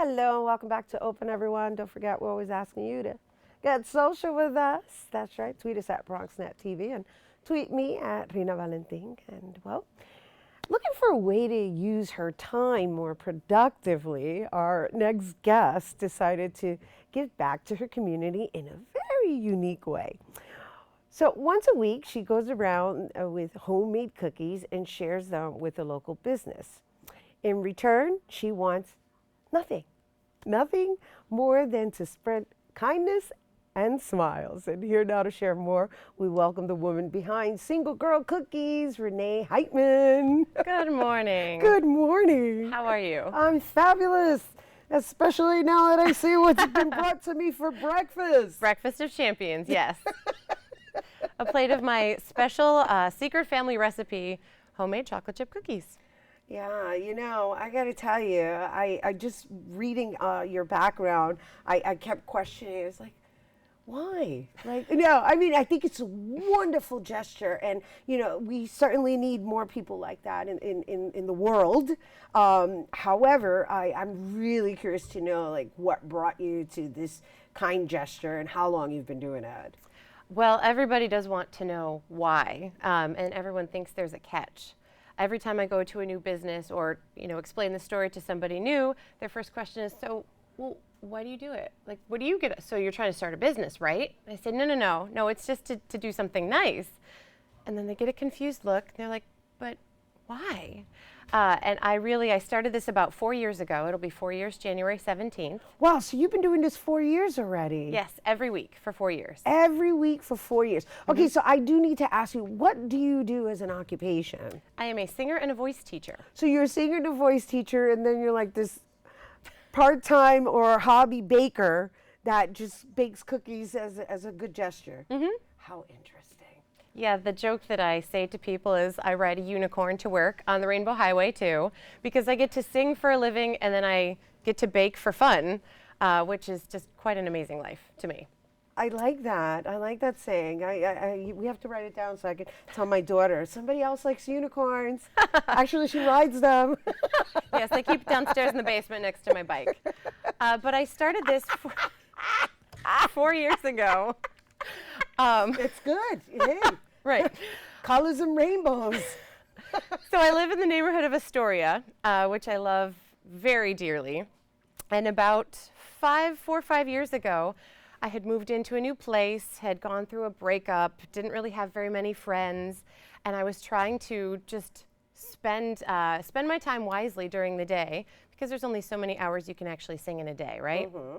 Hello and welcome back to Open, everyone. Don't forget, we're always asking you to get social with us. That's right. Tweet us at BronxNet TV and tweet me at Rhina Valentin. And, well, looking for a way to use her time more productively, our next guest decided to give back to her community in a very unique way. So once a week, she goes around with homemade cookies and shares them with a local business. In return, she wants nothing more than to spread kindness and smiles. And here now to share more, we welcome the woman behind Single Girl Cookies, Renee Heitman. Good morning. Good morning. How are you? I'm fabulous, especially now that I see what's been brought to me for breakfast. Breakfast of champions, yes. A plate of my special secret family recipe, homemade chocolate chip cookies. Yeah, I got to tell you, I just reading your background, I kept questioning. It was like, why? I think it's a wonderful gesture, and we certainly need more people like that in the world. However, I'm really curious to know what brought you to this kind gesture and how long you've been doing it. Well, everybody does want to know why, and everyone thinks there's a catch. Every time I go to a new business or explain the story to somebody new, their first question is, so, well, why do you do it? Like, what do you get? So you're trying to start a business, right? I said, no, it's just to do something nice. And then they get a confused look. And they're like, but why? And I started this about 4 years ago. It'll be 4 years, January 17th. Wow, so you've been doing this 4 years already? Yes, every week for 4 years. Every week for 4 years. Okay, so I do need to ask you, what do you do as an occupation? I am a singer and a voice teacher. So you're a singer and a voice teacher, and then you're like this part-time or hobby baker that just bakes cookies as a good gesture. Mm-hmm. How interesting. Yeah, the joke that I say to people is I ride a unicorn to work on the Rainbow Highway too, because I get to sing for a living and then I get to bake for fun, which is just quite an amazing life to me. I like that. I like that saying. We have to write it down so I can tell my daughter, somebody else likes unicorns. Actually, she rides them. Yes, I keep it downstairs in the basement next to my bike. But I started this 4 years ago. It's good. Hey. Right. Colors and rainbows. So I live in the neighborhood of Astoria, which I love very dearly. And about 4 or 5 years ago, I had moved into a new place, had gone through a breakup, didn't really have very many friends, and I was trying to just spend my time wisely during the day, because there's only so many hours you can actually sing in a day, right? Mm-hmm.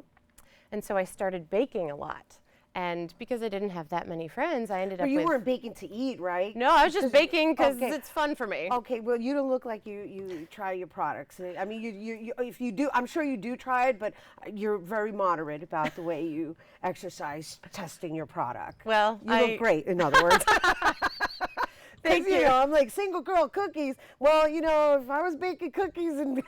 And so I started baking a lot. And because I didn't have that many friends, I ended up with... You weren't baking to eat, right? No, I was just baking because it's fun for me. Okay, well, you don't look like you try your products. I mean, if you do, I'm sure you do try it, but you're very moderate about the way you exercise testing your product. Well, you look great, in other words. Thank you. I'm like, Single Girl Cookies. Well, if I was baking cookies and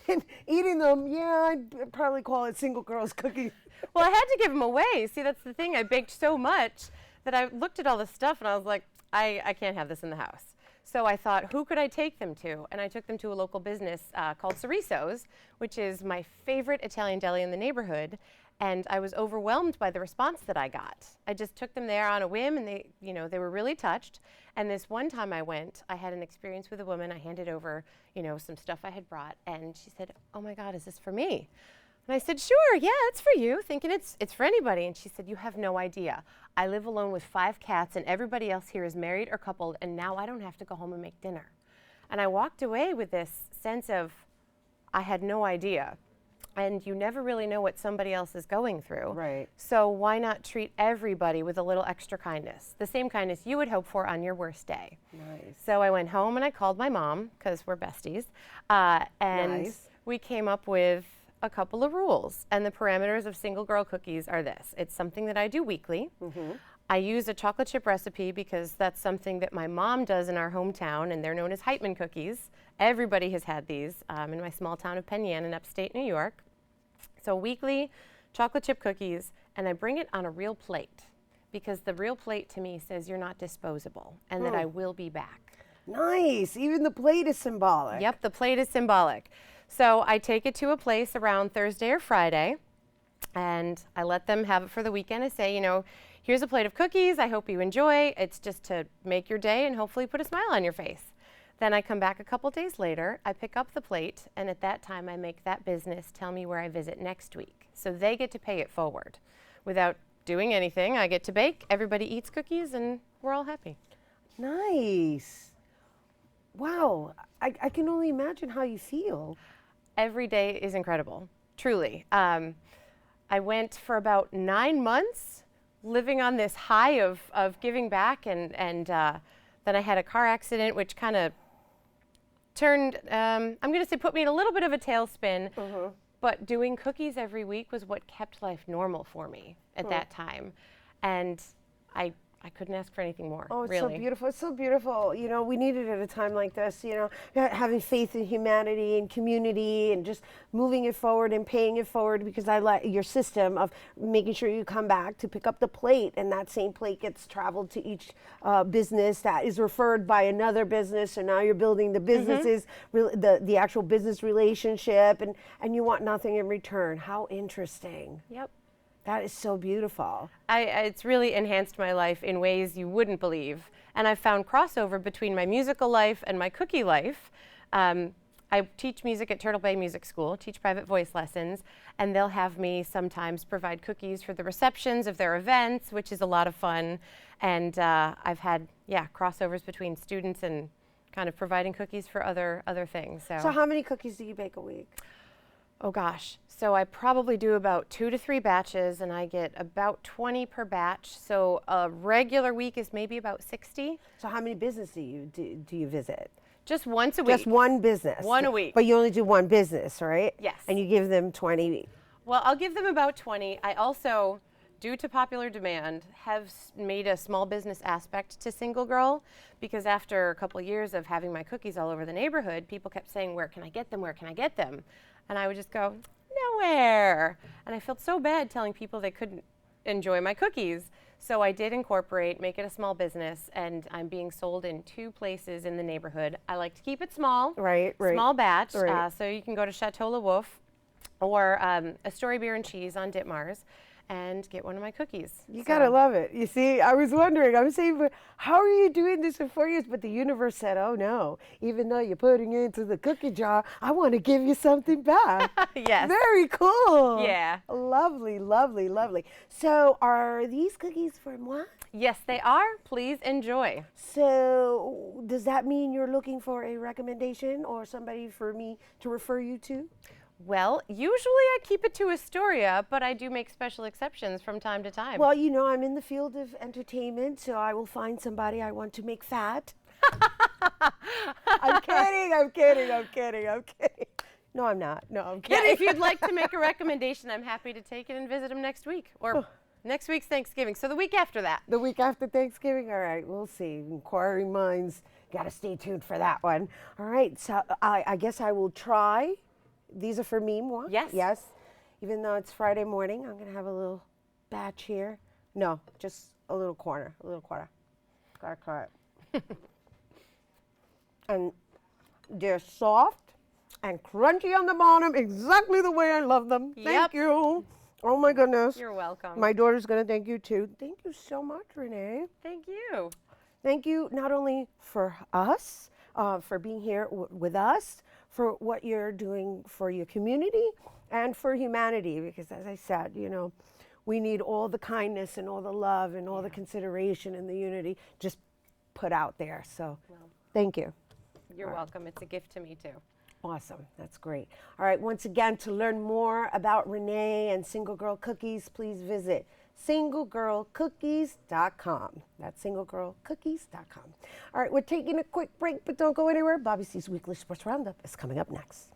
and eating them, yeah, I'd probably call it Single Girls Cookies. Well, I had to give them away. See, that's the thing. I baked so much that I looked at all this stuff and I was like, I can't have this in the house. So I thought, who could I take them to? And I took them to a local business called Sorriso's, which is my favorite Italian deli in the neighborhood. And I was overwhelmed by the response that I got. I just took them there on a whim, and they were really touched. And this one time I went, I had an experience with a woman. I handed over, some stuff I had brought, and she said, "Oh my God, is this for me?" And I said, "Sure, yeah, it's for you," thinking it's for anybody. And she said, "You have no idea. I live alone with 5 cats, and everybody else here is married or coupled, and now I don't have to go home and make dinner." And I walked away with this sense of, I had no idea. And you never really know what somebody else is going through. Right. So why not treat everybody with a little extra kindness? The same kindness you would hope for on your worst day. Nice. So I went home and I called my mom, because we're besties, and Nice. we came up with a couple of rules. And the parameters of Single Girl Cookies are this. It's something that I do weekly. Mm-hmm. I use a chocolate chip recipe because that's something that my mom does in our hometown, and they're known as Heitman cookies. Everybody has had these in my small town of Penn Yan in upstate New York. So weekly chocolate chip cookies, and I bring it on a real plate, because the real plate to me says you're not disposable and that I will be back. Nice. Even the plate is symbolic. Yep, the plate is symbolic. So I take it to a place around Thursday or Friday, and I let them have it for the weekend. I say, here's a plate of cookies. I hope you enjoy. It's just to make your day and hopefully put a smile on your face. Then I come back a couple days later, I pick up the plate, and at that time I make that business tell me where I visit next week. So they get to pay it forward. Without doing anything, I get to bake, everybody eats cookies, and we're all happy. Nice. Wow. I can only imagine how you feel. Every day is incredible, truly. I went for about 9 months living on this high of giving back, and then I had a car accident, which kind of turned, I'm going to say put me in a little bit of a tailspin, but doing cookies every week was what kept life normal for me at that time. And I couldn't ask for anything more. Oh, it's really. so beautiful. It's so beautiful. We need it at a time like this, having faith in humanity and community and just moving it forward and paying it forward, because I like your system of making sure you come back to pick up the plate, and that same plate gets traveled to each business that is referred by another business. So now you're building the businesses, the actual business relationship, and you want nothing in return. How interesting. Yep. That is so beautiful. It's really enhanced my life in ways you wouldn't believe. And I've found crossover between my musical life and my cookie life. I teach music at Turtle Bay Music School, teach private voice lessons, and they'll have me sometimes provide cookies for the receptions of their events, which is a lot of fun. And I've had, crossovers between students and kind of providing cookies for other things. So how many cookies do you bake a week? Oh gosh, so I probably do about 2 to 3 batches, and I get about 20 per batch. So a regular week is maybe about 60. So how many businesses do you visit? Just once a week. Just one business? One a week. But you only do one business, right? Yes. And you give them 20? Well, I'll give them about 20. I also, due to popular demand, have made a small business aspect to Single Girl, because after a couple of years of having my cookies all over the neighborhood, people kept saying, where can I get them? Where can I get them? And I would just go, nowhere. And I felt so bad telling people they couldn't enjoy my cookies. So I did incorporate, make it a small business, and I'm being sold in 2 places in the neighborhood. I like to keep it small, small batch. So you can go to Chateau Le Wolf or a Story Beer and Cheese on Ditmars and get one of my cookies. You gotta love it. You see, I was wondering, I'm saying, but how are you doing this in 4 years? But the universe said, oh no, even though you're putting it into the cookie jar, I want to give you something back. Yes. Very cool. Yeah. Lovely, lovely, lovely. So are these cookies for moi? Yes, they are. Please enjoy. So does that mean you're looking for a recommendation or somebody for me to refer you to? Well, usually I keep it to Astoria, but I do make special exceptions from time to time. Well, I'm in the field of entertainment, so I will find somebody I want to make fat. I'm kidding. No, I'm not. No, I'm kidding. Yeah, if you'd like to make a recommendation, I'm happy to take it and visit them next week, or next week's Thanksgiving, so the week after that. The week after Thanksgiving? All right, we'll see. Inquiring minds, got to stay tuned for that one. All right, so I guess I will try. These are for me, moi? Yes. Yes. Even though it's Friday morning, I'm going to have a little batch here. No, just a little quarter. Got it. And they're soft and crunchy on the bottom, exactly the way I love them. Thank you. Oh my goodness. You're welcome. My daughter's going to thank you too. Thank you so much, Renee. Thank you. Thank you not only for us, for being here with us, for what you're doing for your community and for humanity, because as I said, we need all the kindness and all the love and all the consideration and the unity just put out there. So thank you. You're welcome. It's a gift to me too. Awesome. That's great. All right. Once again, to learn more about Renee and Single Girl Cookies, please visit singlegirlcookies.com. That's singlegirlcookies.com. All right, we're taking a quick break, but don't go anywhere. Bobby C's Weekly Sports Roundup is coming up next.